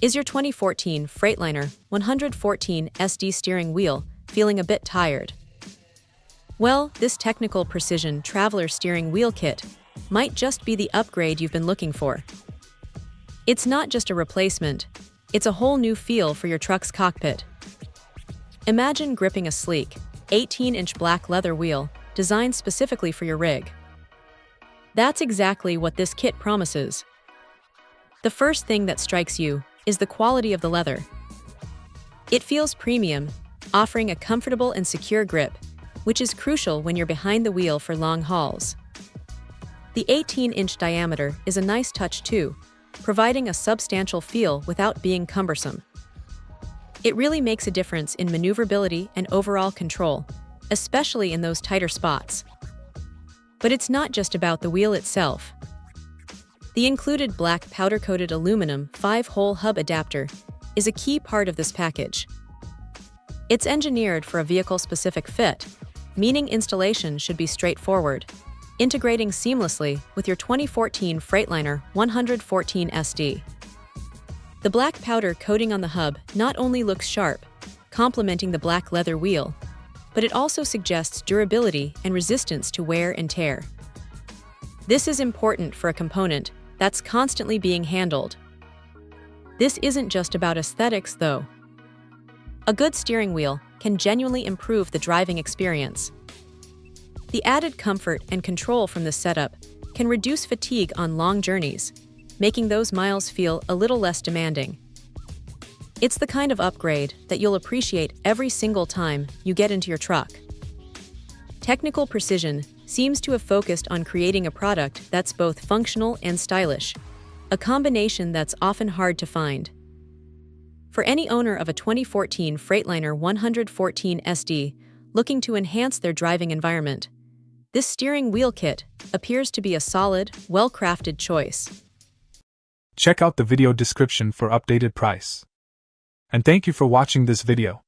Is your 2014 Freightliner 114SD steering wheel feeling a bit tired? Well, this technical precision traveler steering wheel kit might just be the upgrade you've been looking for. It's not just a replacement, it's a whole new feel for your truck's cockpit. Imagine gripping a sleek, 18-inch black leather wheel designed specifically for your rig. That's exactly what this kit promises. The first thing that strikes you is the quality of the leather. It feels premium, offering a comfortable and secure grip, which is crucial when you're behind the wheel for long hauls. The 18-inch diameter is a nice touch too, providing a substantial feel without being cumbersome. It really makes a difference in maneuverability and overall control, especially in those tighter spots. But it's not just about the wheel itself. The included black powder-coated aluminum 5-hole hub adapter is a key part of this package. It's engineered for a vehicle-specific fit, meaning installation should be straightforward, integrating seamlessly with your 2014 Freightliner 114SD. The black powder coating on the hub not only looks sharp, complementing the black leather wheel, but it also suggests durability and resistance to wear and tear. This is important for a component that's constantly being handled. This isn't just about aesthetics, though. A good steering wheel can genuinely improve the driving experience. The added comfort and control from this setup can reduce fatigue on long journeys, making those miles feel a little less demanding. It's the kind of upgrade that you'll appreciate every single time you get into your truck. Technical precision seems to have focused on creating a product that's both functional and stylish, a combination that's often hard to find. For any owner of a 2014 Freightliner 114SD looking to enhance their driving environment, this steering wheel kit appears to be a solid, well-crafted choice. Check out the video description for updated price. And thank you for watching this video.